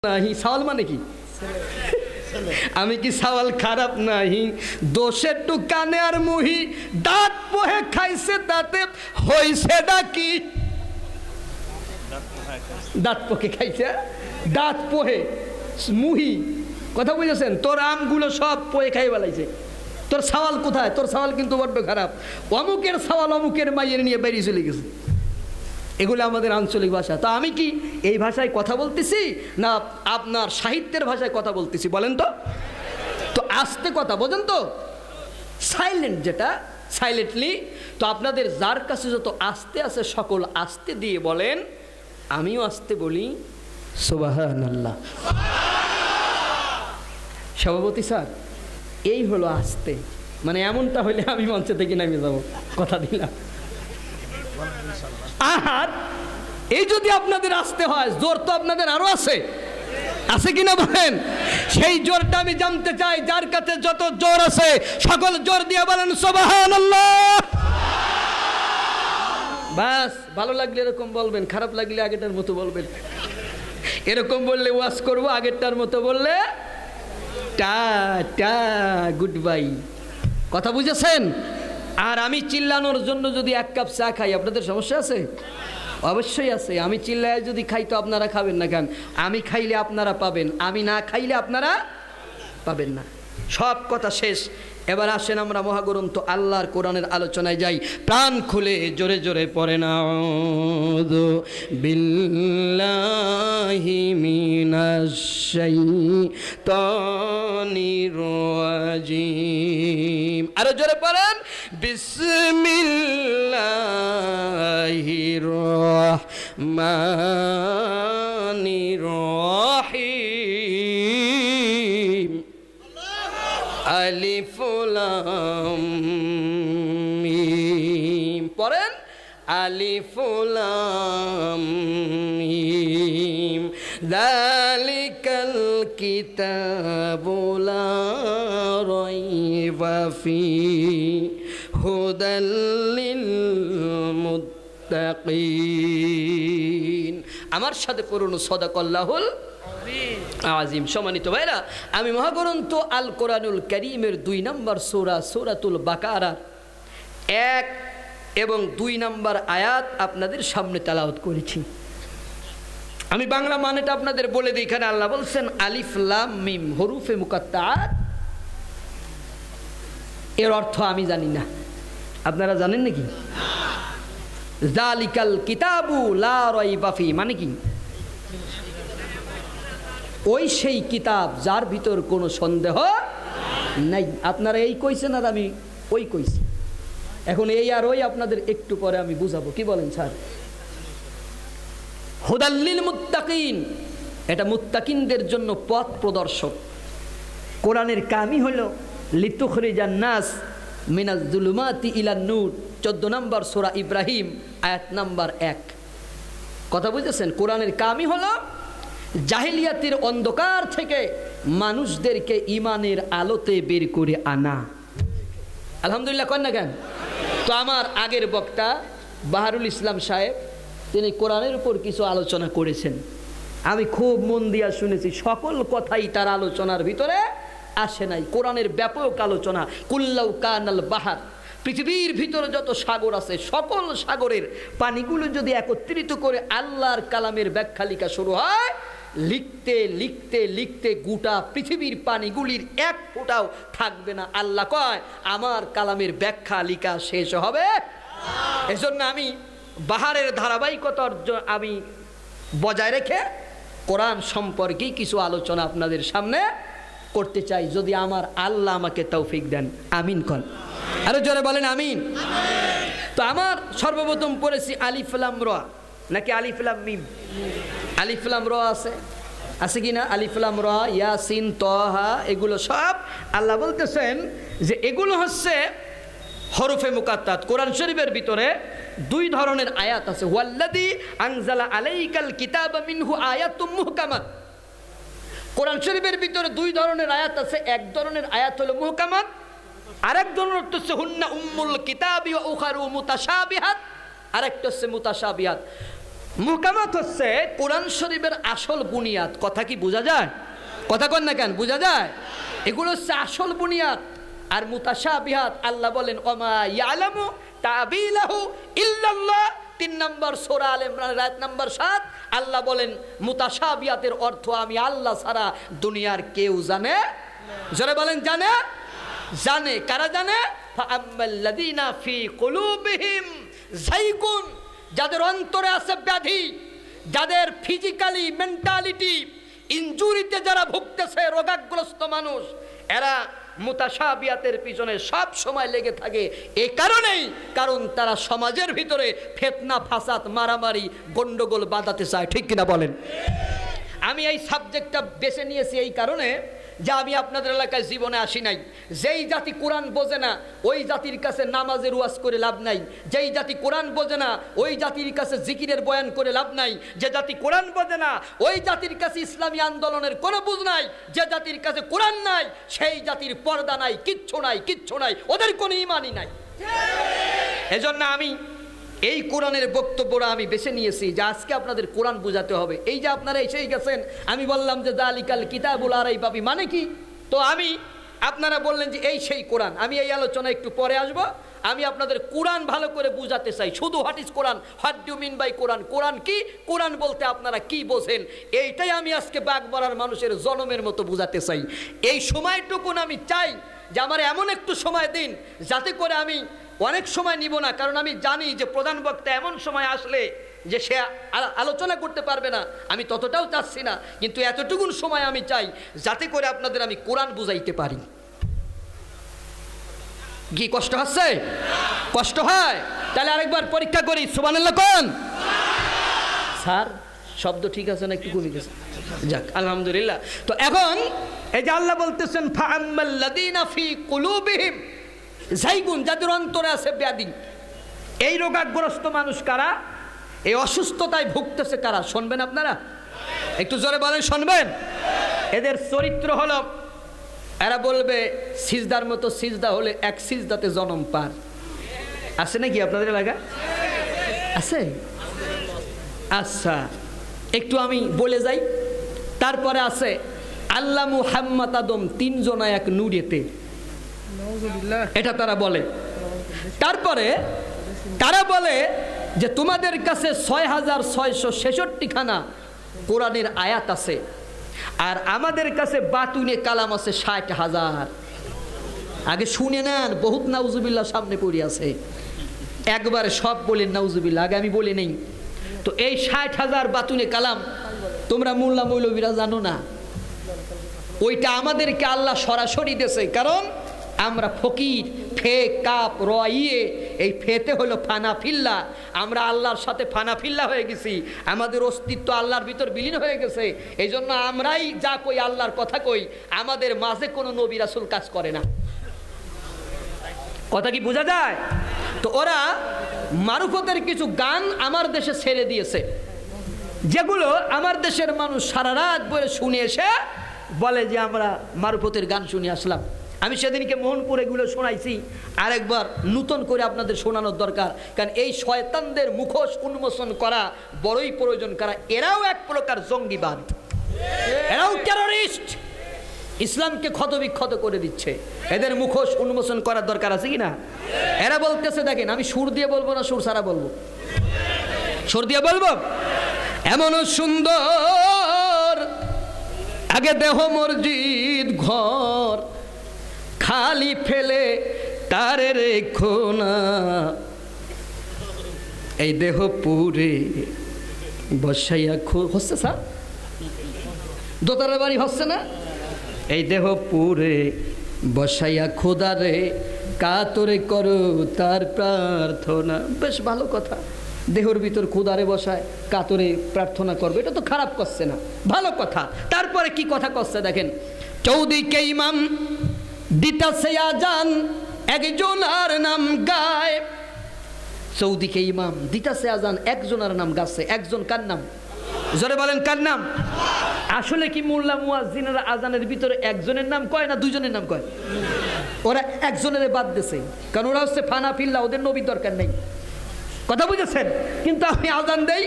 नहीं सवाल माने की আমি কি সওয়াল খারাপ নাহি দোষে টুকানে আর মুহি দাঁত পোহে খাইছে দাঁতে হইছে ডাকি দাঁত পোহে খাইছে দাঁত পোহে মুহি কথা বুঝেছেন তোর আমগুলো সব পোহে খাই বেলাইছে তোর সওয়াল কোথায় তোর সওয়াল কিন্তু বড্ড খারাপ অমুকের সওয়াল অমুকের মাইয়ের নিয়ে বেরিয়ে চলে গেছে এগুলো আমাদের আঞ্চলিক ভাষা তো আমি কি এই ভাষায় কথা বলতেছি না আপনার সাহিত্যের ভাষায় কথা বলতেছি বলেন তো তো আস্তে কথা বোঝেন তো সাইলেন্ট যেটা সাইলেন্টলি তো আপনাদের যার কাছে যত আস্তে আছে সকল আস্তে দিয়ে বলেন আমিও আস্তে বলি সুবহানাল্লাহ সভাপতি স্যার এই হলো আস্তে মানে এমনটা হলে আমি মঞ্চ থেকে নেমে যাব কথা দিলাম আর এই যদি আপনাদের আসতে হয় জোর তো আপনাদের আরো আছে আছে কিনা বলেন সেই জোরটা আমি জানতে চাই যার কাছে যত জোর আছে সকল জোর দিয়ে বলেন সুবহানাল্লাহ বাস ভালো লাগলে এরকম বলবেন খারাপ লাগলে আগেরটার মতো বলবেন এরকম বললে ওয়াজ করব আগেরটার মতো বললে টা টা গুড বাই কথা বুঝেছেন আর আমি চিল্লানোর জন্য যদি এক কাপ চা খাই আপনাদের সমস্যা আছে অবশ্যই আছে আমি চিল্লায় যদি খাই তো আপনারা খাবেন না কেন আমি খাইলে আপনারা পাবেন আমি না খাইলে আপনারা পাবেন না সব কথা শেষ এবার আসেন আমরা মহাগ্রন্থ আল্লাহর কোরআনের আলোচনায় যাই প্রাণ খুলে জোরে জোরে পড়ে নাউযু বিল্লাহি মিনাশ শাইতানির রাজিম আরো জোরে পড়েন বিসমিল্লাহির রহমানির রহিম আলিফ লাম মিম পড়েন আলিফ লাম মিম যালিকাল কিতাবু লা রাইবা ফিহি হুদাল লিল মুত্তাকিন আমার সাথে পড়ুন সাদাকাল্লাহুল আজিম সম্মানিত ভাইরা আমি মহাগ্রন্থ আল কোরআনুল কারীমের 2 নম্বর সূরা সূরাতুল বাকারা 1 এবং 2 নম্বর আয়াত আপনাদের সামনে তেলাওয়াত করেছি আমি বাংলা মানেটা আপনাদের বলে দিই এখানে আল্লাহ বলছেন আলিফ লাম মিম হরুফে মুকাত্তাআত এর অর্থ আমি জানি না আপনারা জানেন নাকি যালিকাল কিতাবু লা রাইবা ফি মানে কি ওই সেই কিতাব যার ভিতর কোনো সন্দেহ নাই আপনারা এই কইছেন আর আমি ওই কইছি এখন এই আর ওই আপনাদের একটু পরে আমি বুঝাবো কি বলেন স্যার হুদাল লিল মুত্তাকিন এটা মুত্তাকিনদের জন্য পথ প্রদর্শক কোরআনের কামই হলো লিতুখরিজান নাস মিনাজ যুলুমাতি ইলান নূর 14 নম্বর সূরা ইব্রাহিম আয়াত নাম্বার 1 কথা বুঝেছেন কোরআনের কামই হলো জাহেলিয়াতের অন্ধকার থেকে মানুষদেরকে ঈমানের আলোতে বের করে আনা আলহামদুলিল্লাহ কন না কেন তো আমার আগের বক্তা বাহারুল ইসলাম সাহেব তিনি কোরআনের উপর কিছু আলোচনা করেছেন আমি খুব মন দিয়া শুনেছি সকল কথাই তার আলোচনার ভিতরে আসে নাই কোরআনের ব্যাপক আলোচনা কুল্লাউ কানাল বাহার পৃথিবীর ভিতরে যত সাগর আছে সকল সাগরের পানিগুলো যদি একত্রিত করে আল্লাহর কালামের ব্যাখ্যা লেখা শুরু হয় লিখতে লিখতে লিখতে গোটা পৃথিবীর পানিগুলির এক ফোঁটাও থাকবে না আল্লাহ কয় আমার কালামের ব্যাখ্যা লেখা শেষ হবে এজন্য আমি বাহারের ধারাবাহিকতা আমি বজায় রেখে কোরআন সম্পর্কে কিছু আলোচনা আপনাদের সামনে করতে চাই যদি আমার আল্লাহ আমাকে তৌফিক দেন আমিন কোন আরো জোরে বলেন আমিন তো আমার সর্বপ্রথম পড়েছি আলিফ লাম রা নাকি আলিফ লাম মিম আলিফ লাম রা আছে আছে কি না আলিফ লাম রা ইয়াসিন তাহা এগুলো সব আল্লাহ বলতেছেন যে এগুলো হচ্ছে হরফে মুকাত্তাত কোরআন শরীফের ভিতরে 2 ধরনের আয়াত আছে ওয়াল্লাযী আনজালা আলাইকাল কিতাবা মিনহু আয়াতুম মুহকামাত কোরআন শরীফের ভিতরে 2 ধরনের আয়াত আছে এক ধরনের আয়াত হলো মুহকামাত আরেক ধরনের হচ্ছে হুন্না উম্মুল কিতাবি ওয়া উখারু মুতাশাবিহাত আরেকটা হচ্ছে মুতাশাবিহাত মুহকামাত হচ্ছে কোরআন শরীফের আসল বুনিয়াদ। কথা কি বোঝা যায়? কথা কন না কেন? বোঝা যায়? এগুলো হচ্ছে আসল বুনিয়াদ। আর মুতাশাবিহাত আল্লাহ বলেন ওমা ইয়ালামু তাবিলাহু ইল্লাল্লাহ। 3 নম্বর সূরা আলে ইমরান আয়াত নম্বর 7 আল্লাহ বলেন মুতাশাবিহাতের অর্থ আমি আল্লাহ ছাড়া দুনিয়ার কেউ জানে। জোরে বলেন জানে? জানে। কারা জানে? ফাআম্মাল্লাযীনা ফি কুলুবিহিম যায়গুন, যাদের অন্তরে আছে ব্যাধি, যাদের ফিজিক্যালি মেন্টালিটি ইনজুরিতে যারা ভুগতেছে, রোগাগ্রস্ত মানুষ, এরা মুতাশাবিহাতের পিছনে সব সময় লেগে থাকে। এই কারণেই, কারণ তারা সমাজের ভিতরে ফিতনা ফাসাদ মারামারি গন্ডগোল বাঁধাতে চায়। ঠিক কিনা বলেন? আমি এই সাবজেক্টটা বেছে নিয়েছি এই কারণে যে আমি আপনাদের এলাকায় জীবনে আসি নাই। যেই জাতি কোরআন বোঝে না ওই জাতির কাছে নামাজের ওয়াজ করে লাভ নাই। যেই জাতি কোরআন বোঝে না ওই জাতির কাছে জিকিরের বয়ান করে লাভ নাই। যে জাতি কোরআন বোঝে না ওই জাতির কাছে ইসলামী আন্দোলনের কোনো বুঝ নাই। যে জাতির কাছে কোরআন নাই সেই জাতির পর্দা নাই, কিচ্ছু নাই, কিচ্ছু নাই, ওদের কোনো ঈমানই নাই। এজন্য আমি এই কোরআনের বক্তব্যটা আমি বেছে নিয়েছি যে আজকে আপনাদের কোরআন বোঝাতে হবে। এই যে আপনারা এসেই গেছেন, আমি বললাম যে যালিকাল কিতাবুল লা রাইবা ফিহি মানে কি, তো আপনারা বললেন যে এই সেই কোরআন। আমি এই আলোচনা একটু পরে আসব। আমি আপনাদের কোরআন ভালো করে বুঝাতে চাই। শুধু what is Quran, what do mean by Quran, কোরআন কি, কোরআন বলতে আপনারা কি বোঝেন, এইটাই আমি আজকে বাগবাড়ার মানুষের জনমের মতো বুঝাতে চাই। এই সময়টুকুন আমি চাই যে আমার এমন একটু সময় দিন যাতে করে আমি অনেক সময় নিব না, কারণ আমি জানি যে প্রধান বক্তা এমন সময় আসলে যে সে আলোচনা করতে পারবে না। আমি ততটাও চাচ্ছি না, কিন্তু এতটুকুন সময় আমি চাই যাতে করে আপনাদের আমি কোরআন বুঝাইতে পারি। কি কষ্ট হচ্ছে? কষ্ট হয়? তাহলে আরেকবার পরীক্ষা করি। সুবহানাল্লাহ কোন? স্যার শব্দ ঠিক আছে না একটু কমে গেছে? যাক আলহামদুলিল্লাহ। তো এখন এই যে আল্লাহ বলতেছেন ফাআম্মাল্লাযীনা ফি কুলুবিহিম যায়গুন, যাদের অন্তরে আছে ব্যাধি। এই রোগাগ্রস্ত মানুষ কারা? এই অসুস্থতায় ভুগতেছে কারা? শুনবেন আপনারা? একটু জোরে বলেন, শুনবেন? এদের চরিত্র হলো, এরা বলবে সিজদার মতো সিজদা হলে এক সিজদাতে জনম পার। আছে নাকি আপনাদের এলাকা? আছে? আচ্ছা একটু আমি বলে যাই। তারপরে আছে আল্লাহ মুহাম্মদ আদম 3 জনা এক নূরেতে, এটা তারা বলে। তারপরে তারা বলে যে তোমাদের কাছে 6666 খানা কোরআনের আয়াত আছে, আর আমাদের কাছে বাতুনে কালাম আছে 60,000। আগে শুনে নেন, বহুত নাউজুবিল্লাহ সামনে পড়ে আছে। একবারে সব বলেন নাউজুবিল্লাহ, আগে আমি বলে নেই। তো এই 60,000 বাতুনে কালাম তোমরা মোল্লা মৌলবীরা জানো না, ওইটা আমাদেরকে আল্লাহ সরাসরি দিয়েছে। কারণ আমরা ফকির, ফে কাপ রয়ে, এই ফেতে হলো ফানাফিল্লা। আমরা আল্লাহর সাথে ফানাফিল্লা হয়ে গেছি, আমাদের অস্তিত্ব আল্লাহর ভিতর বিলীন হয়ে গেছে। এই জন্য আমরাই যা কই আল্লাহর কথা কই, আমাদের মাঝে কোনো নবী রাসূল কাজ করে না। কথা কি বোঝা যায়? তো ওরা মারুফতের কিছু গান আমার দেশে ছেড়ে দিয়েছে, যেগুলো আমার দেশের মানুষ সারা রাত বলে শুনে এসে বলে যে আমরা মারুফতের গান শুনে আসলাম। আমি সেদিনকে মোহনপুরে এগুলো শোনাইছি, আরেকবার নতুন করে আপনাদের শোনানোর দরকার। কারণ এই শয়তানদের মুখোশ উন্মোচন করা বড়ই প্রয়োজন। কারণ এরাও এক প্রকার জঙ্গিবাদ, এরাও টেররিস্ট, ইসলামকে ক্ষতবিক্ষত করে দিচ্ছে। এদের মুখোশ উন্মোচন করার দরকার আছে কিনা? এরা বলতেছে, দেখেন আমি সুর দিয়ে বলবো না সুর ছাড়া বলবো? সুর দিয়ে বলবো। এমনও সুন্দর আগে দেহ মসজিদ ঘর, খালি ফেলে তারে রেখো না, এই দেহ পুরে বসাইয়া হচ্ছে স্যার, দোতারা বাড়ি হচ্ছে না? এই দেহ পুরে বসাইয়া খোদারে কাতরে করো তার প্রার্থনা। বেশ ভালো কথা, দেহর ভিতর খোদারে বসায় কাতরে প্রার্থনা করবে, এটা তো খারাপ করছে না, ভালো কথা। তারপরে কি কথা করছে দেখেন, চৌদিকে ইমাম দিতাছে আজান একজনার নাম গায়। চৌদিকে ইমাম দিতাছে আজান একজনের নাম গাছে। একজন কার নাম? জোরে বলেন কার নাম? আসলে কি মোল্লা মুয়াজ্জিনেরা আজানের ভিতরে একজনের নাম কয় না দুইজনের নাম কয়? ওরা একজনের বাদ দিয়েছে, কারণ ওরা হচ্ছে ফানাফিল্লা, ওদের নবীর দরকার নেই। কথা বুঝেছেন? কিন্তু আমি আজান দেই,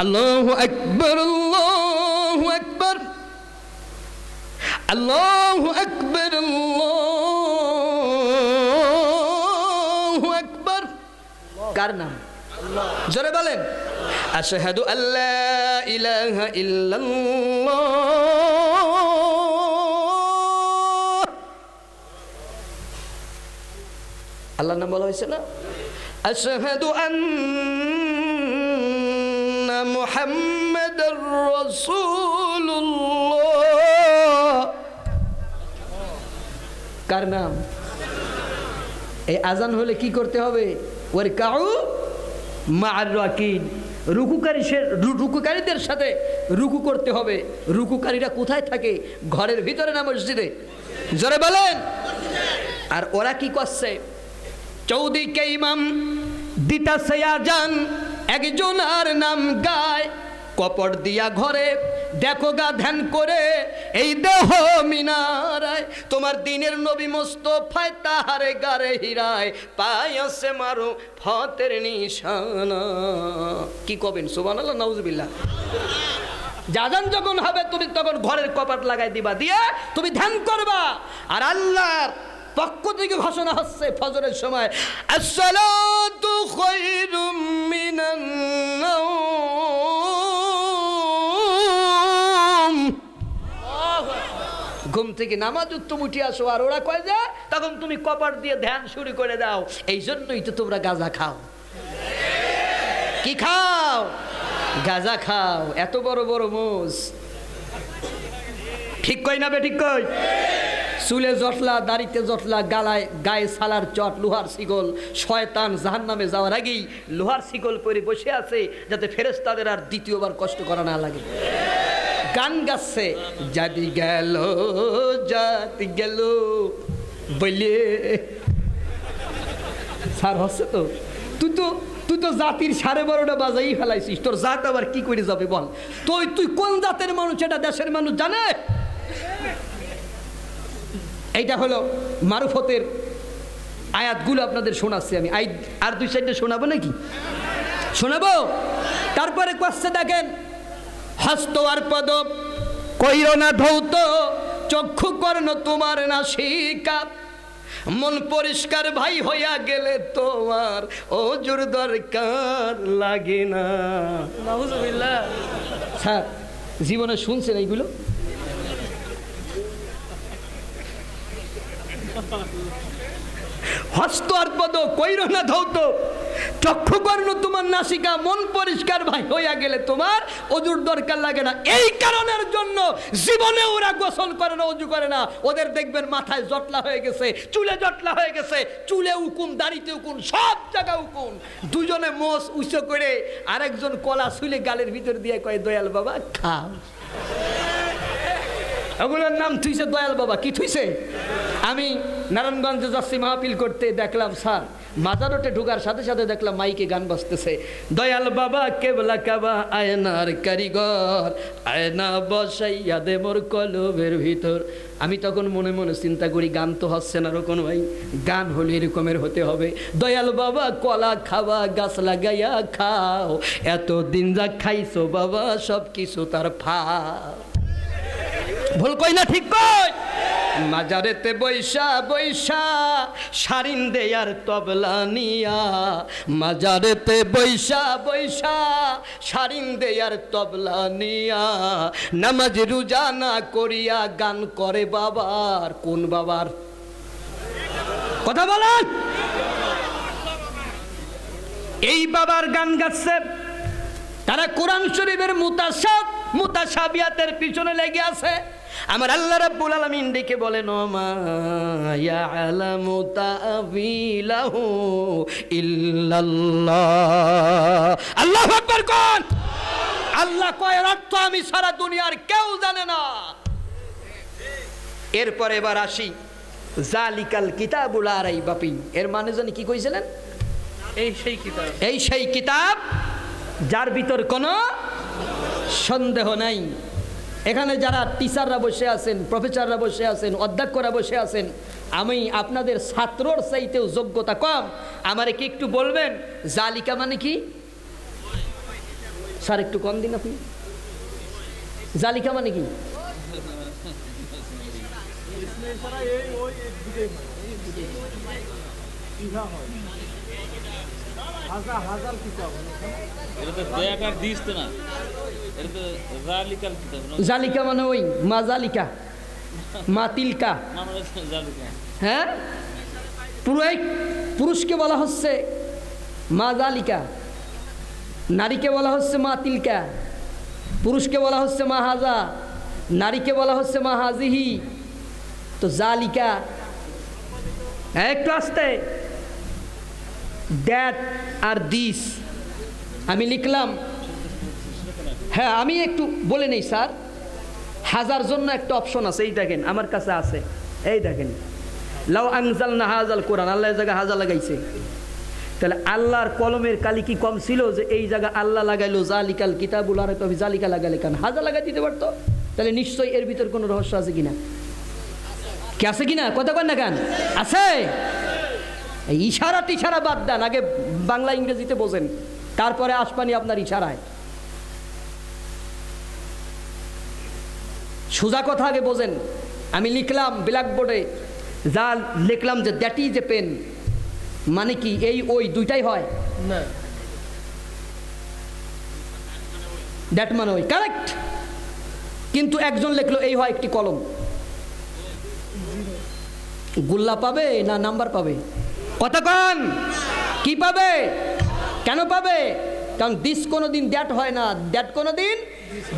আল্লাহু আকবার, আল্লাহু আকবার, আল্লাহু আকবার, আল্লাহু আকবার। কার নাম? জোরে বলেন, আশহাদু আল্লা ইলাহা ইল্লাল্লাহ। আল্লাহর নাম বলা হয়েছে না? আশহাদু আন্না মুহাম্মাদার রাসূলুল্লাহ। কার নাম? এই আজান হলে কি করতে হবে? ওয়ারকাউ মা'আর রাকিন, রুকুকারীদের সাথে রুকু করতে হবে। রুকুকারীরা কোথায় থাকে? ঘরের ভিতরে না মসজিদে? জোরে বলেন। আর ওরা কি করছে? চৌদিকে ইমাম দিতাছে আজান, একজন আর নাম গায়, কপট দিয়া ঘরে দেখো গা ধ্যান করে, এই দেহ মিনারায় তোমার দিনের নবী মুস্তাফায় তাহারে গারে হিরায়, পায়াসে মারো ফতের নিশানা। কি কবেন? সুবহানাল্লাহ, নাউজুবিল্লাহ। আজান যখন হবে তুমি তখন ঘরের কপাট লাগাই দিবা, দিয়ে তুমি ধ্যান করবা। আর আল্লাহর পক্ষ থেকে ঘোষণা হচ্ছে ফজরের সময়, আসসালাতু খায়রুম মিনান নাওম। ঘুম থেকে নামাজ উত্তম উঠে আসো। আর ওরা কয় যে তখন তুমি কপাট দিয়ে ধ্যান শুরু করে দাও। এই জন্যই তো তোমরা গাঁজা খাও। কি খাও? গাঁজা খাও। এত বড় বড় মোজ। ঠিক কই না বে? ঠিক কই? চুলে জটলা, দাড়িতে জটলা, গায়ে সালার চট, লোহার শিকল। শয়তান জাহান্নামে যাওয়ার আগেই লোহার শিকল পরে বসে আছে যাতে ফেরেশতাদের আর দ্বিতীয়বার কষ্ট করা না লাগে। গান গাচ্ছে, জাতি গেল জাতি গেল বলে। স্যার হচ্ছে তো, তুই তো জাতির 12:30 বাজাই ফেলাইছিস। তোর জাত আবার কি করে যাবে বল? তুই কোন জাতের মানুষ এটা দেশের মানুষ জানে? এইটা হলো মারুফতের আয়াতগুলো আপনাদের শোনাচ্ছি আমি। আর 2-4টা শোনাবো নাকি? শোনাবো। তারপরে কষ্টে দেখেন, হস্ত আর পদ কইরো না ধৌত, চক্ষু কর্ণ তোমার নাসিকা, মন পরিষ্কার ভাই হইয়া গেলে তোমার ওজুর দরকার লাগে না। নাউজুবিল্লাহ। স্যার জীবনে শুনছেন এইগুলো? হস্ত আর পদ কইরো না ধৌত, চক্ষু কর্ণ তোমার নাসিকা, মন পরিষ্কার ভাই হইয়া গেলে তোমার ওজুর দরকার লাগে না। এই কারণের জন্য জীবনে ওরা গোসল করে না, ওজু করে না। ওদের দেখবেন মাথায় জটলা হয়ে গেছে, চুলে জটলা হয়ে গেছে, চুলে উকুন, দাড়িতে উকুন, সব জায়গা উকুন। দুজনে মোষ উঁচু করে আরেকজন কলা শুলে গালের ভিতর দিয়ে কয়, দয়াল বাবা খাও। ওগুলোর নাম থুইছে দয়াল বাবা। কি থুইছে? আমি নারায়ণগঞ্জে যাচ্ছি মাহফিল করতে, দেখলাম স্যার মাজার রোডে ঢুকার সাথে সাথে দেখলাম মাইকে গান বাজতেছে, দয়াল বাবা কেবলা কাবা আয়নার কারিগর, আয়না বসাইয়া দে মোর কলবের ভিতর। আমি তখন মনে মনে চিন্তা করি, গান তো হচ্ছে না রকম ভাই, গান হলে এরকমের হতে হবে। দয়াল বাবা কলা খাওয়া, গাছ লাগাইয়া খাও, এতদিন যা খাইছো বাবা সব কিছু তার ফা। ভুল কই না ঠিক কই? মাজারেতে বৈশা বৈশা সারিন দেয়ার তবলা নিয়া, মাজারেতে বৈশা বৈশা সারিন দেয়ার তবলা নিয়া, নামাজ রোজা না করিয়া গান করে বাবার। কোন বাবার কথা বলেন? এই বাবার গান গাচ্ছে। তারা কোরআন শরীফের মুতাশাবিহাতের পিছনে লেগে আছে। আমার আল্লাহ রাব্বুল আলামিন ডেকে বলেন, মা ইয়ালামু তা'ওয়িলাহু ইল্লাল্লাহ। আল্লাহু আকবার কোন? আল্লাহ কয়ের অর্থ আমি সারা দুনিয়ার কেউ জানে না। এরপর এবার আসি, জালিকাল কিতাবুল লা রাইবা ফীহি। এর মানে জানি কি কইছিলেন? এই সেই কিতাব যার ভিতর কোনো সন্দেহ নাই। এখানে যারা টিচাররা বসে আছেন, প্রফেসররা বসে আছেন, অধ্যক্ষরা বসে আছেন, আমি আপনাদের ছাত্রর চাইতেও যোগ্যতা কম। আমারে কি একটু বলবেন জালিকা মানে কি? স্যার একটু কম দিন আপনি। জালিকা মানে কি? জালিকা মানে ওই মা জালিকা, মা তিলকা। হ্যাঁ, পুরুষকে বলা হচ্ছে মা জালিকা, নারীকে বলা হচ্ছে মা তিলকা। পুরুষকে বলা হচ্ছে মা হাজা, নারীকে বলা হচ্ছে মা হাজিহি। তো জালিকা একটু আসতে, দ্যাট আর দিস আমি লিখলাম। হ্যাঁ, আমি একটু বলে নেই স্যার, হাজার জন্য একটা অপশন আছে, এই দেখেন আমার কাছে আছে, এই দেখেন লাউ আনজালনা হাযাল কোরআন, আল্লাহ এই জায়গায় হাজা লাগাইছে। তাহলে আল্লাহর কলমের কালি কি কম ছিল যে এই জায়গা আল্লাহ লাগাইলো জালিকাল কিতাবুল আর কবি জালিকা লাগালে কেন হাজা লাগাই দিতে পারতো? তাহলে নিশ্চয়ই এর ভিতর কোনো রহস্য আছে কিনা? কি আছে কিনা? কথা কন না কেন? আছে। এই ইশারা টিশারা বাদ দেন, আগে বাংলা ইংরেজিতে বোঝেন, তারপরে আসবানি আপনার ইশারায়। সোজা কথা আগে বোঝেন। আমি লিখলাম ব্ল্যাকবোর্ডে, যা লিখলাম যে দ্যাট ইজ এ পেন, মানে কি এই ওই দুইটাই হয় না? দ্যাট মানে ওই, কারেক্ট। কিন্তু একজন লিখলো এই হয় একটি কলম, গুল্লা পাবে না নাম্বার পাবে? কতক্ষণ কি পাবে? কেন পাবে? কারণ দিস কোনোদিন দ্যাট হয় না, দ্যাট কোনোদিন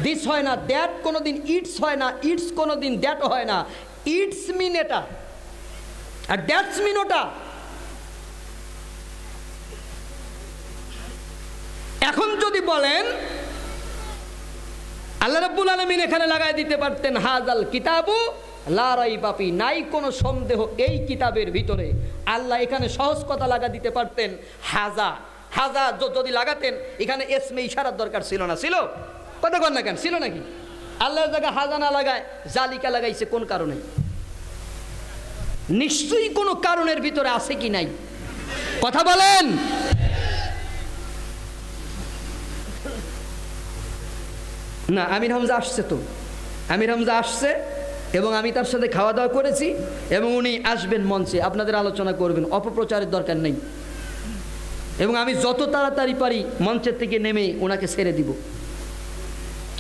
দিস হয় না, দ্যাট কোনোদিন ইটস হয় না, ইটস কোনোদিন দ্যাট হয় না। ইটস মিন এটা আর দ্যাটস মিন ওটা। এখন যদি বলেন আল্লাহ রাব্বুল আলামিন এখানে লাগাই দিতে পারতেন হাযাল কিতাবু লা রাইবা ফি, নাই কোনো সন্দেহ এই কিতাবের ভিতরে। আল্লাহ এখানে সহজ কথা লাগা দিতে পারতেন হাজা। হাজা যদি লাগাতেন এখানে এসমে ইশারার দরকার ছিল না? ছিল? কথা কন না কেন? ছিল নাকি? আল্লাহর জায়গা হাজা না লাগায় জালিকা লাগাইছে কোন কারণে? নিশ্চয়ই কোনো কারণের ভিতরে আছে কি নাই? কথা বলেন। না, আমির হামজা আসছে তো, আমির হামজা আসছে এবং আমি তার সাথে খাওয়া দাওয়া করেছি এবং উনি আসবেন মঞ্চে, আপনাদের আলোচনা করবেন, অপপ্রচারের দরকার নেই। এবং আমি যত তাড়াতাড়ি পারি মঞ্চের থেকে নেমে ওনাকে ছেড়ে দিব,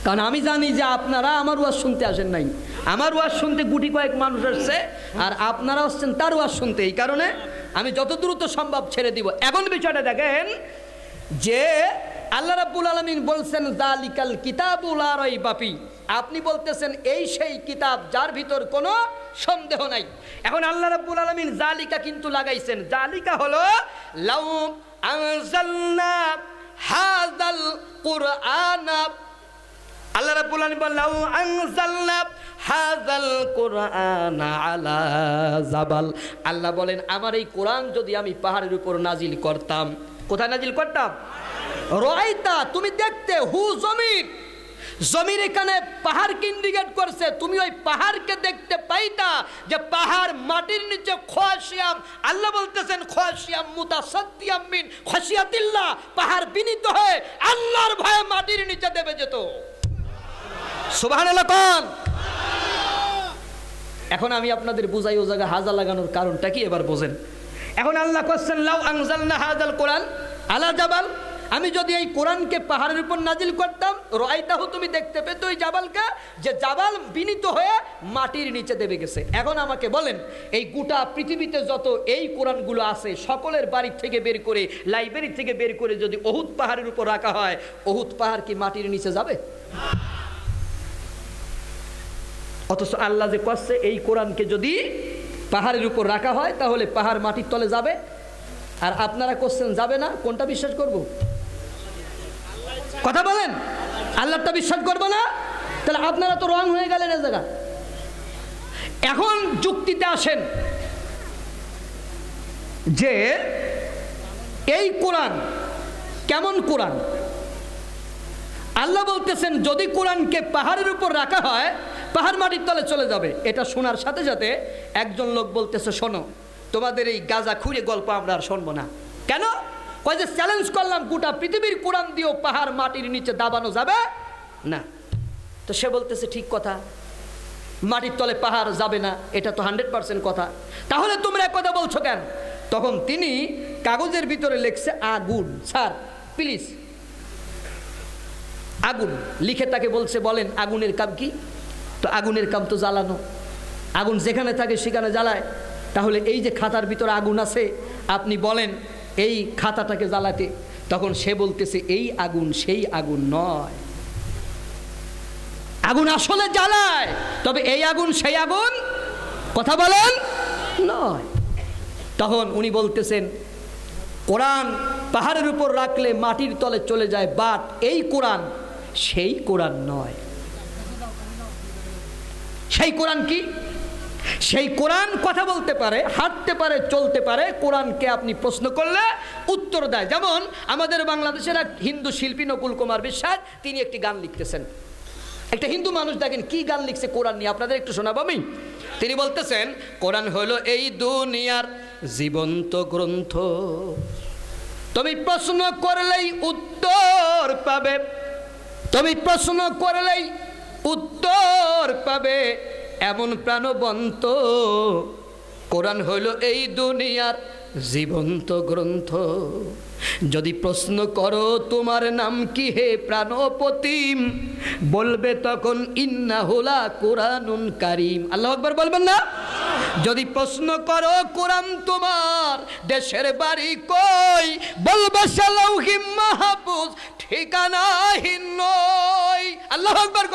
কারণ আমি জানি যে আপনারা আমার ওয়াজ শুনতে আসেন নাই। আমার ওয়াজ শুনতে গুটি কয়েক মানুষ আসছে আর আপনারা আসছেন তার ওয়াজ শুনতে, এই কারণে আমি যত দ্রুত সম্ভব ছেড়ে দিব। এখন বিষয়টা দেখেন যে আল্লাহ রাব্বুল আলামিন বলছেন যালিকাল কিতাবু লা রাইবা ফি, আপনি বলতেছেন এই সেই কিতাব যার ভিতর কোনো সন্দেহ নাই। এখন আল্লাহ রাব্বুল আলামিন জালিকা কিন্তু লাগাইছেন, জালিকা হলো লাউ আনজালনা হাযাল কুরআন, আল্লাহ রাব্বুল আলামিন বলেন লাউ আনজালনা হাযাল কুরআন আলা জাবাল, আল্লাহ বলেন আমার এই কোরআন যদি আমি পাহাড়ের উপর নাজিল করতাম। কোথায় নাজিল করতাম? রাইতা, তুমি দেখতে, হু জমির, জমির এখানে পাহাড়কে ইন্ডিকেট করছে, তুমি ওই পাহাড়কে দেখতে পাইতা যে পাহাড় মাটির নিচে খাশিয়াম। আল্লাহ বলতেছেন খাশিয়াম মুতাসাদ্দিয়াম মিন খাশিয়াতিল্লাহ, পাহাড় বিনীত হয়ে আল্লাহর ভয়ে মাটির নিচে দেবে যেত। সুবহানাল্লাহ কোন? এখন আমি আপনাদের বুঝাই ও জায়গা হাজা লাগানোর কারণটা কি এবার বোঝেন। এখন আল্লাহ কোশ্চেন লাউ আনজালনা হাযাল কোরআন আলা জাবাল, আমি যদি এই কোরআনকে পাহাড়ের উপর নাজিল করতাম, রাইতাহু তুমি দেখতে পেতে ওই জাবালকে, যে জাবাল বিনীত হয়ে মাটির নিচে দেবে গেছে। এখন আমাকে বলেন এই গোটা পৃথিবীতে যত এই কোরআনগুলো আছে সকলের বাড়ি থেকে বের করে, লাইব্রেরি থেকে বের করে যদি ওহুদ পাহাড়ের উপর রাখা হয়, ওহুদ পাহাড় কি মাটির নিচে যাবে? অথচ আল্লাহ যে করছে এই কোরআনকে যদি পাহাড়ের উপর রাখা হয় তাহলে পাহাড় মাটির তলে যাবে, আর আপনারা কোশ্চেন যাবে না। কোনটা বিশ্বাস করব? কথা বলেন। আল্লাহটা বিশ্বাস করব না? তাহলে আপনারা তো রং হয়ে গেলেন এ জায়গা। এখন যুক্তিতে আসেন যে এই কোরআন কেমন কোরআন? আল্লাহ বলতেছেন যদি কোরআনকে পাহাড়ের উপর রাখা হয় পাহাড় মাটির তলে চলে যাবে। এটা শোনার সাথে সাথে একজন লোক বলতেছে, শোনো, তোমাদের এই গাজা খুঁড়ে গল্প আমরা আর শুনবো না। কেন? কয় যে চ্যালেঞ্জ করলাম গোটা পৃথিবীর কোরআন দিয়েও পাহাড় মাটির নিচে দাবানো যাবে না। তো সে বলতেছে ঠিক কথা, মাটির তলে পাহাড় যাবে না, এটা তো 100% কথা, তাহলে তোমরা কথা বলছো কেন? তখন তিনি কাগজের ভিতরে লিখছে আগুন। স্যার প্লিজ, আগুন লিখে তাকে বলছে, বলেন আগুনের কাম কি? তো আগুনের কাম তো জ্বালানো, আগুন যেখানে থাকে সেখানে জ্বালায়। তাহলে এই যে খাতার ভিতরে আগুন আছে, আপনি বলেন এই খাতাটাকে জ্বালাতে। তখন সে বলতেছে এই আগুন সেই আগুন নয়, আগুন আসলে জ্বালায়, তবে এই আগুন সেই আগুন কথা বলেন নয়। তখন উনি বলতেছেন কোরআন পাহাড়ের উপর রাখলে মাটির তলে চলে যায়, বাট এই কোরআন সেই কোরআন নয়। সেই কোরআন কি? সেই কোরআন কথা বলতে পারে, হাঁটতে পারে, চলতে পারে। কোরআনকে আপনি প্রশ্ন করলে উত্তর দেয়। যেমন আমাদের বাংলাদেশের এক হিন্দু শিল্পী নকুল কুমার বিশ্বাস, তিনি একটি গান লিখতেছেন। একটা হিন্দু মানুষ, দেখেন কি গান লিখছে কোরআন নিয়ে, আপনাদের একটু শোনাবো আমি। তিনি বলতেছেন কোরআন হলো এই দুনিয়ার জীবন্ত গ্রন্থ, তুমি প্রশ্ন করলেই উত্তর পাবে, তুমি প্রশ্ন করলেই উত্তর পাবে, এমন প্রাণবন্ত কোরআন হলো এই দুনিয়ার জীবন্ত গ্রন্থ। যদি প্রশ্ন করো তোমার নাম কি হে প্রাণপতিম, বলবে তখন ইন্নাহুলা কোরআনুন কারীম। আল্লাহু আকবার বলবেন না? যদি প্রশ্ন করো কোরআন তোমার দেশের বাড়ি কই, বলবে সে লাউহি মাহফুজ ঠিকানাহীন নয়। আল্লাহু আকবার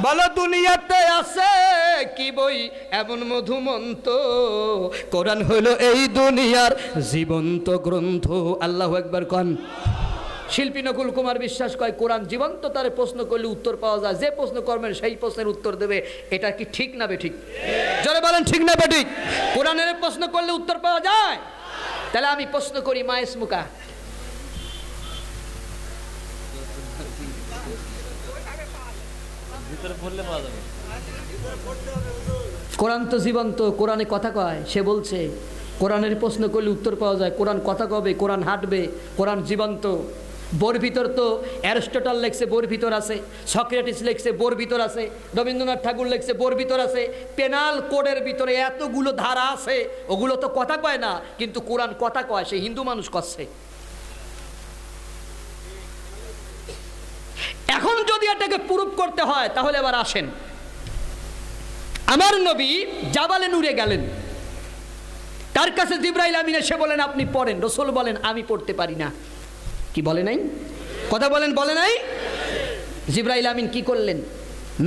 বলো দুনিয়াতে আছে কি বই এমন মধুমন্ত, কোরআন হলো এই দুনিয়ার জীবন্ত গ্রন্থ। আল্লাহু আকবার কোন। শিল্পী নকুল কুমার বিশ্বাস কয় কোরআন জীবন্ত, তারে প্রশ্ন করলে উত্তর পাওয়া যায়, যে প্রশ্ন করবেন সেই প্রশ্নের উত্তর দেবে। এটা কি ঠিক না বেঠিক? জোরে বলেন ঠিক না বেঠিক? কোরআনের প্রশ্ন করলে উত্তর পাওয়া যায়। তাহলে আমি প্রশ্ন করি মা ইসমুকা, কোরআন তো জীবন্ত, কোরআনে কথা কয়। সে বলছে কোরআনের প্রশ্ন করলে উত্তর পাওয়া যায়, কোরআন কথা কবে, কোরআন হাঁটবে, কোরআন জীবন্ত। বোর ভিতর তো অ্যারিস্টটল লেখছে, বোর ভিতর আছে। সক্রেটিস লেখছে, বোর ভিতর আছে। রবীন্দ্রনাথ ঠাকুর লেখছে, বোর ভিতর আছে। পেনাল কোডের ভিতরে এতগুলো ধারা আছে, ওগুলো তো কথা কয় না, কিন্তু কোরআন কথা কয়। সে হিন্দু মানুষ করছে। এখন যদি এটাকে প্রুফ করতে হয় তাহলে এবার আসেন, আমার নবী জাবালে নূরে গেলেন, তার কাছে জিবরাইল আমিন এসে বলেন আপনি পড়েন। রাসূল বলেন আমি পড়তে পারি না। কি বলে নাই? কথা বলেন, বলে নাই? জিবরাইল আমিন কি করলেন?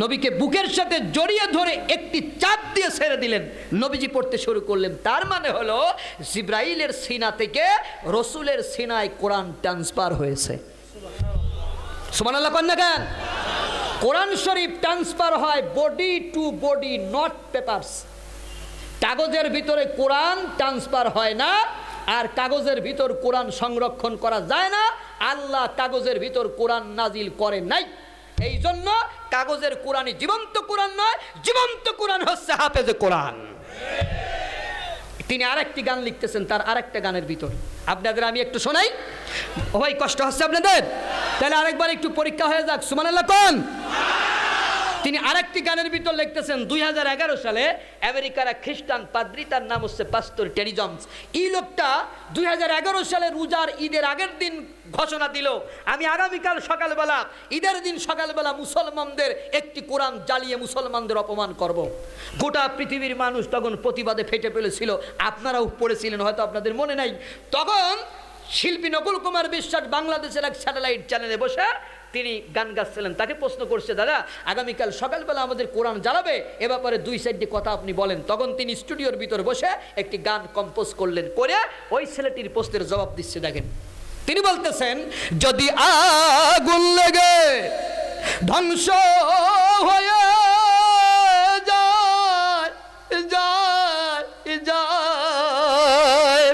নবীকে বুকের সাথে জড়িয়ে ধরে একটি চাপ দিয়ে ছেড়ে দিলেন। নবীজি পড়তে শুরু করলেন। তার মানে হলো জিবরাইলের সিনা থেকে রাসূলের সিনায় কোরআন ট্রান্সফার হয়েছে। সুবহানাল্লাহ কন না কেন? কোরআন শরীফ ট্রান্সফার হয় body to body, not papers. কাগজের ভিতরে কোরআন ট্রান্সফার হয় না, আর কাগজের ভিতর কোরআন সংরক্ষণ করা যায় না। আল্লাহ কাগজের ভিতর কোরআন নাজিল করে নাই। এই জন্য কাগজের কোরআনই জীবন্ত কোরআন নয়, জীবন্ত কোরআন হচ্ছে হাফেজে কোরআন। তিনি আরেকটি গান লিখতেছেন, তার আরেকটা গানের ভিতর আপনাদের আমি একটু শোনাই। ভাই কষ্ট হচ্ছে আপনাদের? তাহলে আরেকবার একটু পরীক্ষা হয়ে যাক। সুবহানাল্লাহ কোন। তিনি আরেকটি গানের ভিতর লিখতেছেন 2011 সালে আমেরিকার এক খ্রিস্টান পাদ্রী, তার নাম হচ্ছে পাস্টর টেরি জনস। এই লোকটা 2011 সালে রোজার ঈদের আগের দিন ঘোষণা দিল আমি আগামীকাল সকালবেলা, ঈদের দিন সকালবেলা মুসলমানদের একটি কোরআন জ্বালিয়ে মুসলমানদের অপমান করব। গোটা পৃথিবীর মানুষ তখন প্রতিবাদে ফেটে ফেলেছিল। আপনারাও পড়েছিলেন, হয়তো আপনাদের মনে নাই। তখন শিল্পী নকুল কুমার বিশ্বাস বাংলাদেশের এক স্যাটেলাইট চ্যানেলে বসে তিনি গান গাচ্ছিলেন। তাকে প্রশ্ন করছে, দাদা আগামীকাল সকালবেলা আমাদের কোরআন জ্বালাবে, এ ব্যাপারে দুই সাইডে কথা আপনি বলেন। তখন তিনি স্টুডিওর ভিতর বসে একটি গান কম্পোজ করলেন, করে ওই ছেলেটির প্রশ্নের জবাব দিচ্ছে। দেখেন তিনি বলতেছেন, যদি আগুন লেগে ধ্বংস হয়ে যায় যায় যায়,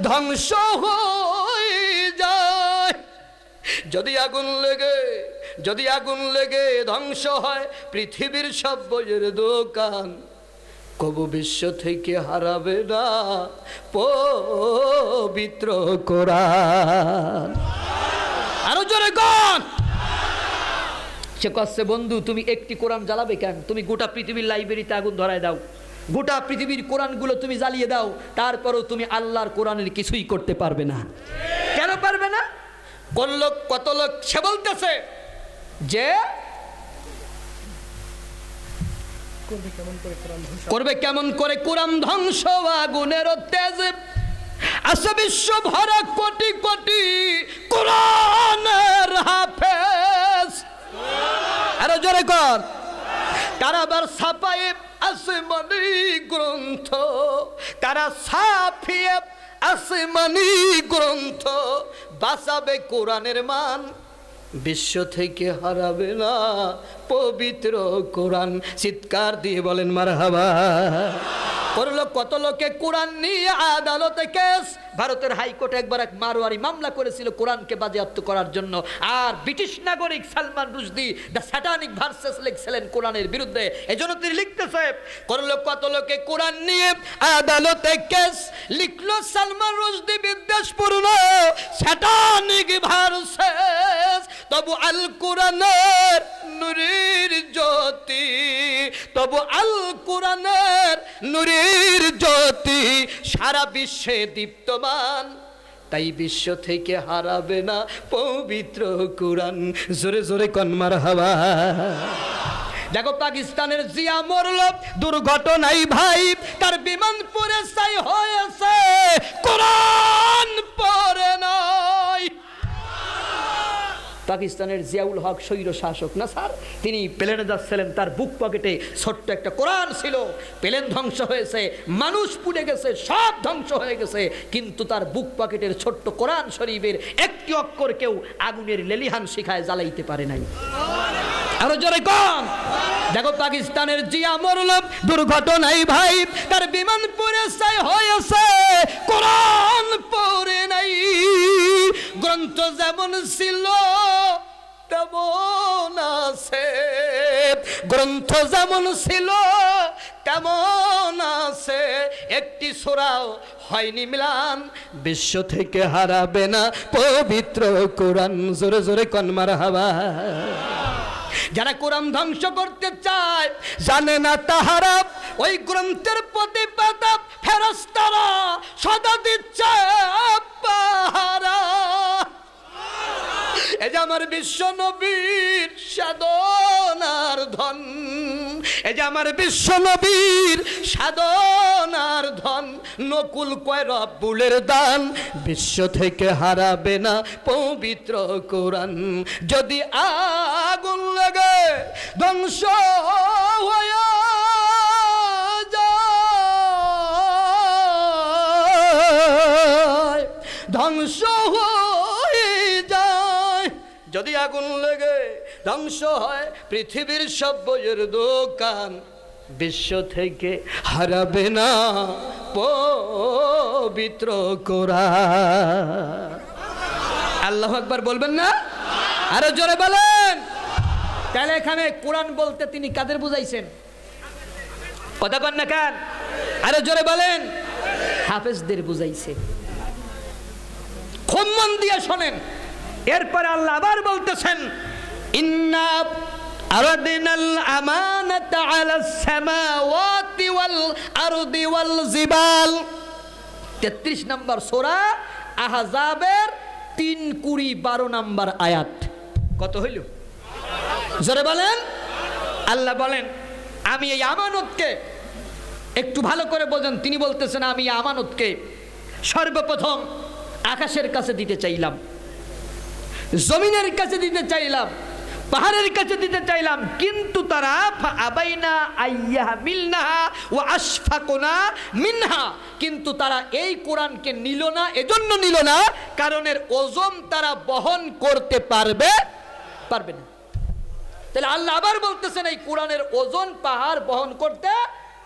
ধ্বংস হয়ে যায়, যদি আগুন লেগে যদি আগুন লেগে ধ্বংস হয় পৃথিবীর সব বইয়ের দোকান, কবু বিশ্ব থেকে হারাবে না পবিত্র কোরআন। আরো জোরে গান। সে কচ্ছে, বন্ধু তুমি একটি কোরআন জ্বালাবে কেন? তুমি গোটা পৃথিবীর লাইব্রেরিতে আগুন ধরায় দাও, গোটা পৃথিবীর কোরআনগুলো তুমি জ্বালিয়ে দাও, তারপরও তুমি আল্লাহর কোরআনের কিছুই করতে পারবে না। কেন পারবে না? কোন লোক, কত লোক সে বলতেছে যে করবে কেমন করে কোরআন ধ্বংস, আগুনের তেজে আছে বিশ্ব ভরা কোটি কোটি কোরআনের হাফেজ। আরো জোরে কর। তারা আবার ছাপায়ে আসমানি গ্রন্থ, তারা ছাপিয়ে আসমানি গ্রন্থ, বাঁচাবে কোরআনের মান, বিশ্ব থেকে হারাবে না পবিত্র কোরআন। চিৎকার দিয়ে বলেন মারহাবা। করলো কত লোকে কোরআন নিয়ে আদালতে কেস। ভারতের হাইকোর্টে একবার এক মারোয়ারি মামলা করেছিল কোরআনকে বাজেয়াপ্ত করার জন্য, আর ব্রিটিশ নাগরিক Salman Rushdie the Satanic Verses লিখছিলেন কোরআনের বিরুদ্ধে। এজন্য তিনি লিখতেছে, করলো কত লোকে কোরআন নিয়ে আদালতে কেস, লিখলো সালমান রুশদি বিদ্বেষপূর্ণ স্যাটানিক ভার্সেস, তবু আল কোরআনের নূরের জ্যোতি, তবু আল কোরআনের নূরের জ্যোতি সারা বিশ্বে দীপ্তমান, তাই বিশ্ব থেকে হারাবে না পবিত্র কোরআন। জোরে জোরে কোন মারহাবা। দেখো পাকিস্তানের জিয়া মরল দুর্ঘটনায় ভাই, তার বিমান পরে ছাই হয়েছে, কোরআন পরে নাই। পাকিস্তানের জিয়াউল হক স্বৈর শাসক না স্যার, তিনি প্লেনে যাচ্ছিলেন, তার বুক পকেটে ছোট্ট একটা কোরআন ছিল। প্লেন ধ্বংস হয়েছে, মানুষ পুড়ে গেছে, সব ধ্বংস হয়ে গেছে, কিন্তু তার বুক পকেটের ছোট্ট কোরআন শরীফের একটি অক্ষর কেউ আগুনের লেলিহান শিখায় জ্বালাইতে পারে নাই। আরো জোরে কম। দেখো পাকিস্তানের জিয়া মরল দুর্ঘটনায় ভাই, তার বিমান পরে ছাই হয়েছে, কোরআন পড়ে নাই। গ্রন্থ যেমন ছিল তেমন আছে, গ্রন্থ যেমন ছিল তেমন আছে, একটি সূরাও হয়নি মিলান, বিশ্ব থেকে হারাবে না পবিত্র কোরআন। জোরে জোরে কোন মারহাবা। যারা কোরআন ধ্বংস করতে চায় জানে না তাহারা ওই গ্রন্থের প্রতি পাতা ফেরেশতারা সদা দিচ্ছে পাহারা। এ যে আমার বিশ্ব নবীর সাধনার ধন, এ যে আমার বিশ্ব নবীর সাধনার ধন, নকুল কয় রব্বুলের দান, বিশ্ব থেকে হারাবে না পবিত্র কোরআন। যদি আগুন লাগে ধ্বংস হয়ে যায়, ধ্বংস হয়ে যায়, যদি আগুন লেগে ধ্বংস হয় পৃথিবীর সব বইয়ের দোকান, বিশ্ব থেকে হারাবে না পবিত্র কোরআন। আল্লাহু আকবার বলবেন না? আরো জোরে বলেন। তাহলে এখানে কোরআন বলতে তিনি কাদের বুঝাইছেন? কথা কন না কেন? আরো জোরে বলেন। হাফেজদের বুঝাইছে। খুব মন দিয়ে শোনেন। এরপর আল্লাহ আবার বলতেছেন, ইন্না আরাদনাল আমানাতা আলাস সামাওয়াতি ওয়াল আরদি ওয়াল জিবাল। 33 নম্বর সূরা আহজাবের 3, 20, 12 নম্বর আয়াত। কত হইল? জোরে বলেন। আল্লাহ বলেন, আমি এই আমানতকে, একটু ভালো করে বোঝেন, তিনি বলতেছেন আমি আমানতকে সর্বপ্রথম আকাশের কাছে দিতে চাইলাম, জমিনের কাছে দিতে চাইলাম, পাহাড়ের কাছে দিতে চাইলাম, কিন্তু তারা আবাইনা আইয়াহমিলনাহা ওয়া আশফাকুনা মিনহা, কিন্তু তারা এই কোরআনকে নিল না। এজন্য নিল না কারণ এর ওজন তারা বহন করতে পারবে না। তাহলে আল্লাহ আবার বলতেছেন এই কোরআনের ওজন পাহাড় বহন করতে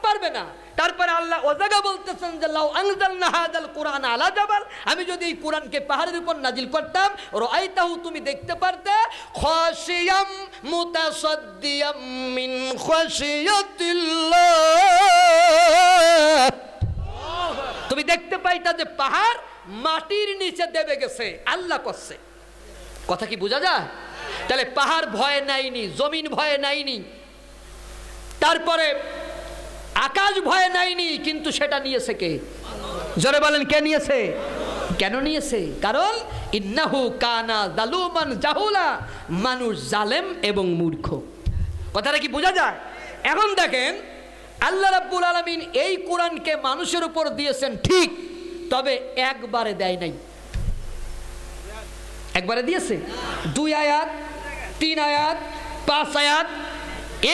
পারবে না। তারপরে আল্লাহ ও জায়গা বলতেছেন যে লাউ আনজালনা হাযাল কুরআন আলা জাবাল, আমি যদি এই কোরআনকে পাহাড়ের উপর নাজিল করতাম, রাআইতাহু, তুমি দেখতে পারতে, খাশিয়াম মুতাসাদ্দিয়াম মিন খাশিয়াতিল্লাহ, তুমি দেখতে পাইতা যে পাহাড় মাটির নিচে দেবে গেছে, আল্লাহ করছে। কথা কি বোঝা যায়? তাহলে পাহাড় ভয় নাইনি, জমিন ভয় নাইনি, তারপরে আকাশ ভয় নাইনি, কিন্তু সেটা নিয়েছে কে? জোরে বলেন, কে নিয়েছে? কেন নিয়েছে? কারণ ইন্নাহু কানা যালুমান জাহুলা, মানুষ জালেম এবং মূর্খ। কথাটা কি বোঝা যায়? এখন দেখেন, আল্লাহ রাব্বুল আলামিন এই কোরআনকে মানুষের উপর দিয়েছেন ঠিক, তবে একবারে দেয় নাই। একবারে দিয়েছে 2 আয়াত, 3 আয়াত, 5 আয়াত।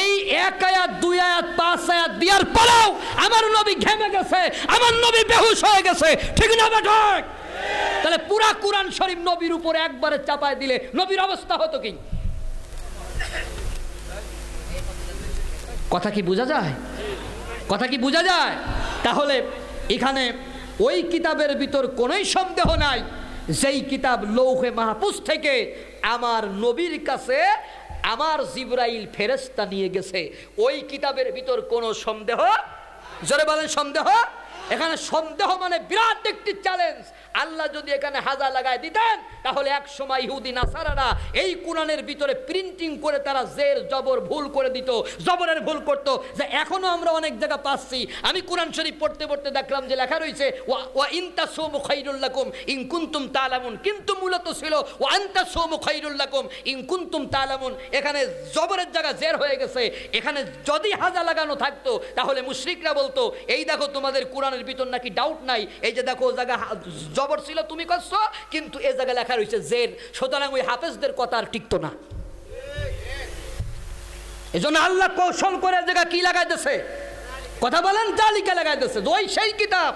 এই 1 আয়াত, 2 আয়াত, 5 আয়াত দেওয়ার পরেও আমার নবী ঘেমে গেছে, আমার নবী বেহুশ হয়ে গেছে, ঠিক না ঠিক? তাহলে পুরা কোরআন শরীফ নবীর উপর একবারে চাপায় দিলে নবীর অবস্থা হতো কি? কথা কি বোঝা যায়? কথা কি বোঝা যায়? তাহলে এখানে ওই কিতাবের ভিতর কোনোই সন্দেহ নাই, যেই কিতাব লৌহে মাহফুজ থেকে আমার নবীর কাছে আমার জিবরাইল ফেরেশতা নিয়ে গেছে, ওই কিতাবের ভিতর কোনো সন্দেহ, জোরে বলেন সন্দেহ। এখানে সন্দেহ মানে বিরাট একটি চ্যালেঞ্জ। আল্লাহ যদি এখানে হাজা লাগায় দিতেন, তাহলে এক সময় ইহুদি নাসারারা এই কোরআনের ভিতরে প্রিন্টিং করে তারা জের জবর ভুল করে দিত, জবরের ভুল করত, যে এখনো আমরা অনেক জায়গা পাচ্ছি। আমি কোরআন শরীফ পড়তে পড়তে দেখলাম যে লেখা রয়েছে ওয়া ইন তাসুমু খায়রুল লাকুম ইন কুনতুম তা'লামুন, কিন্তু মূলত ছিল ওয়া আন তাসুমু খায়রুল লাকুম ইন কুনতুম তা'লামুন। এখানে জবরের জায়গা জের হয়ে গেছে। এখানে যদি হাজা লাগানো থাকতো, তাহলে মুশরিকরা বলতো এই দেখো তোমাদের কোরআনের ভিতর নাকি ডাউট নাই, এই যে দেখো জায়গা জবর ছিল তুমি করছো, কিন্তু এই জায়গায় লেখা রয়েছে জের, সুতরাং ওই হাফেজদের কথা আর টিকতো না। এজন্য আল্লাহ কৌশল করে জায়গা কি লাগাইতেছে? কথা বলেন, জালিকা লাগাইতেছে। ওই সেই কিতাব,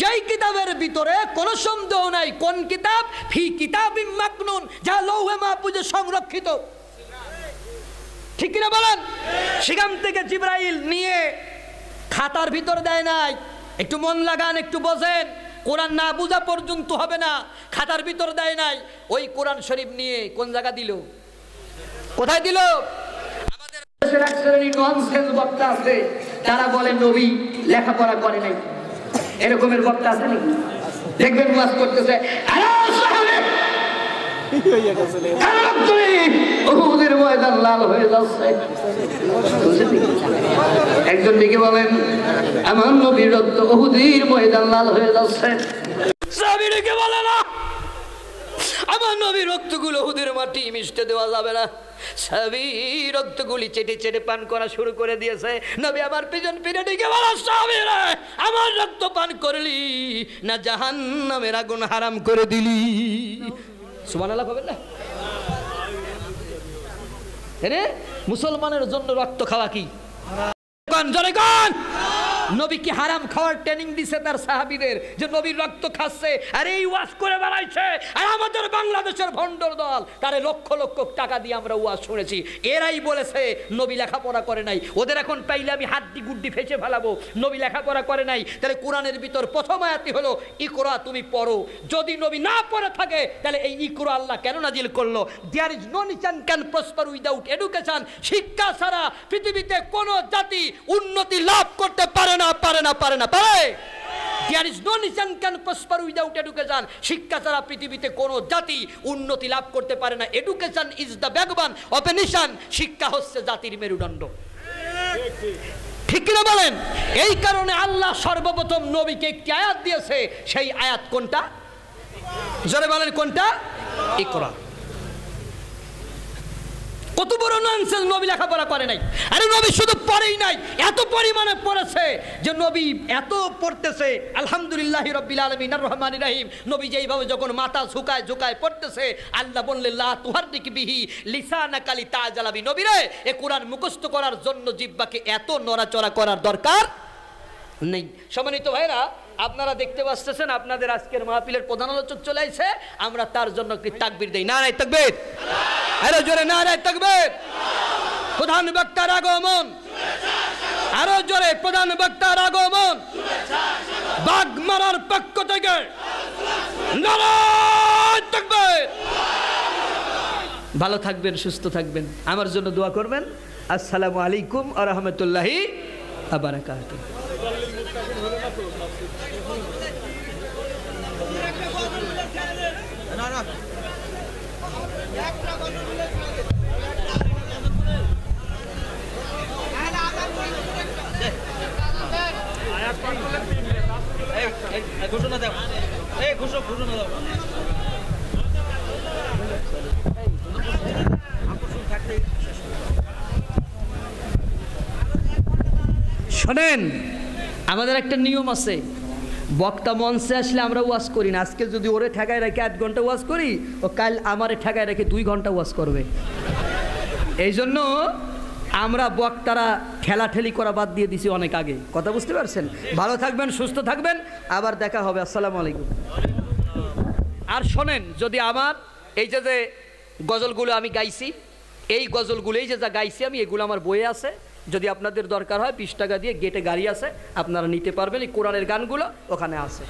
যেই কিতাবের ভিতরে কোনো সন্দেহ নাই। কোন কিতাব? ফি কিতাবিম মাকনুন, যা লৌহে মাহফুজে সংরক্ষিত। ঠিক কিনা বলেন? সেখান থেকে জিবরাইল নিয়ে খাতার ভিতর দেয় নাই। একটু মন লাগান, একটু বোঝেন, কোরআন না বুঝা পর্যন্ত হবে না। খাতার ভিতর দেয় নাই, ওই কোরআন শরীফ নিয়ে কোন জায়গা দিল? কোথায় দিল? আমাদের দেশের এক শ্রেণীর ননসেন্স বক্তা আছে, তারা বলে নবী লেখাপড়া করে নাই। এরকমের বক্তা আছে নাকি? দেখবেন ওয়াজ করতেছে, লাল হয়ে যাচ্ছে। একজন দিকে বলেন আমার নবীর রক্ত উহুদের ময়দান লাল হয়ে যাচ্ছে, সাহাবীকে বলে না আমার নবীর রক্তগুলো উহুদের মাটি মিশতে দেওয়া যাবে না। সাহাবী রক্তগুলি চেটে চেটে পান করা শুরু করে দিয়েছে। নবী আমার পিছন ফিরে দিকে বলা, সাহাবীরা আমার রক্ত পান করলি না জাহান্নামের আগুন হারাম করে দিলি। সুবহানাল্লাহ বলেন না? মুসলমানের জন্য রক্ত খাওয়া কি নবী কি হারাম খাওয়ার ট্রেনিং দিছে তার সাহাবীদের, যে নবীর রক্ত খাচ্ছে আর এই ওয়াজ করে বেড়াইছে? আর আমাদের বাংলাদেশের ভণ্ডর দল, তারে লক্ষ লক্ষ টাকা দিয়ে আমরা ওয়াজ শুনেছি, এরাই বলেছে নবী লেখাপড়া করে নাই। ওদের এখন পাইলে আমি হাড্ডি গুড্ডি ফেঁচে ফেলাবো। নবী লেখাপড়া করে নাই, তাহলে কোরআনের ভিতর প্রথম আয়াতই হলো ইকরা, তুমি পড়ো। যদি নবী না পড়ে থাকে, তাহলে এই ইকরা আল্লাহ কেন নাজিল করলো? There is no nation can prosper without education. শিক্ষা ছাড়া পৃথিবীতে কোন জাতি উন্নতি লাভ করতে পারে না, পারে না, পারে না, পারে। There is no nation can prosper without education. শিক্ষা ছাড়া পৃথিবীতে কোনো জাতি উন্নতি লাভ করতে পারে না। Education is the backbone of a nation. শিক্ষা হচ্ছে জাতির মেরুদণ্ড। ঠিক কিনা বলেন? এই কারণে আল্লাহ সর্বপ্রথম নবীকে একটি আয়াত দিয়েছে। সেই আয়াত কোনটা? জোরে বলেন কোনটা? ইকরা। কত বড় ননসেন্স! নবী লেখাপড়া করে নাই। আরে নবী শুধু পড়েই নাই, এত পরিমাণে পড়েছে যে নবী এত পড়তেছে। আলহামদুলিল্লাহি রাব্বিল আলামিন আর রহমানির রহিম। নবী যেইভাবে যখন মাথা ঝুঁকায় ঝুঁকায় পড়তেছে, আল্লাহ বললেন লা তুহাররিক বিহি লিসানাকা লিতাজালা বি। নবী রে, এ কোরআন মুখস্থ করার জন্য জিহ্বাকে এত নড়াচড়া করার দরকার নেই। সম্মানিত ভাইরা, আপনারা দেখতে পাচ্ছেন আপনাদের আজকের মাহফিলের প্রধান আলোচক চলে আসছে। আমরা তার জন্য একটি তাকবীর দেই। নারায়ে তাকবীর! আরো জোরে নারায়ে তাকবীর! প্রধান বক্তার আগমন! আরো জোরে প্রধান বক্তার আগমন। বাগমারার পক্ষ থেকে নারায়ে তাকবীর। ভালো থাকবেন, সুস্থ থাকবেন, আমার জন্য দোয়া করবেন। আসসালামু আলাইকুম ওয়া রাহমাতুল্লাহি ওয়া বারাকাতুহু। ঘোষণা দাও, ঘোষণা দাও। শোনেন, আমাদের একটা নিয়ম আছে, বক্তা মঞ্চে আসলে আমরা ওয়াজ করি না। আজকে যদি ওরে ঠেকায় রেখে 1 ঘন্টা ওয়াজ করি, ও কাল আমারে ঠেকায় রেখে 2 ঘন্টা ওয়াজ করবে। এই জন্য আমরা বক্তারা ঠেলাঠেলি করা বাদ দিয়ে দিছি অনেক আগে। কথা বুঝতে পারছেন? ভালো থাকবেন, সুস্থ থাকবেন, আবার দেখা হবে। আসসালামু আলাইকুম। আর শোনেন, যদি আমার এই যে গজলগুলো আমি গাইছি, এই গজলগুলো এই যে যা গাইছি আমি, এগুলো আমার বইয়ে আছে। যদি আপনাদের দরকার হয় 20 টাকা দিয়ে গেটে গাড়ি আছে, আপনারা নিতে পারবেন। এই কোরআনের গানগুলো ওখানে আছে।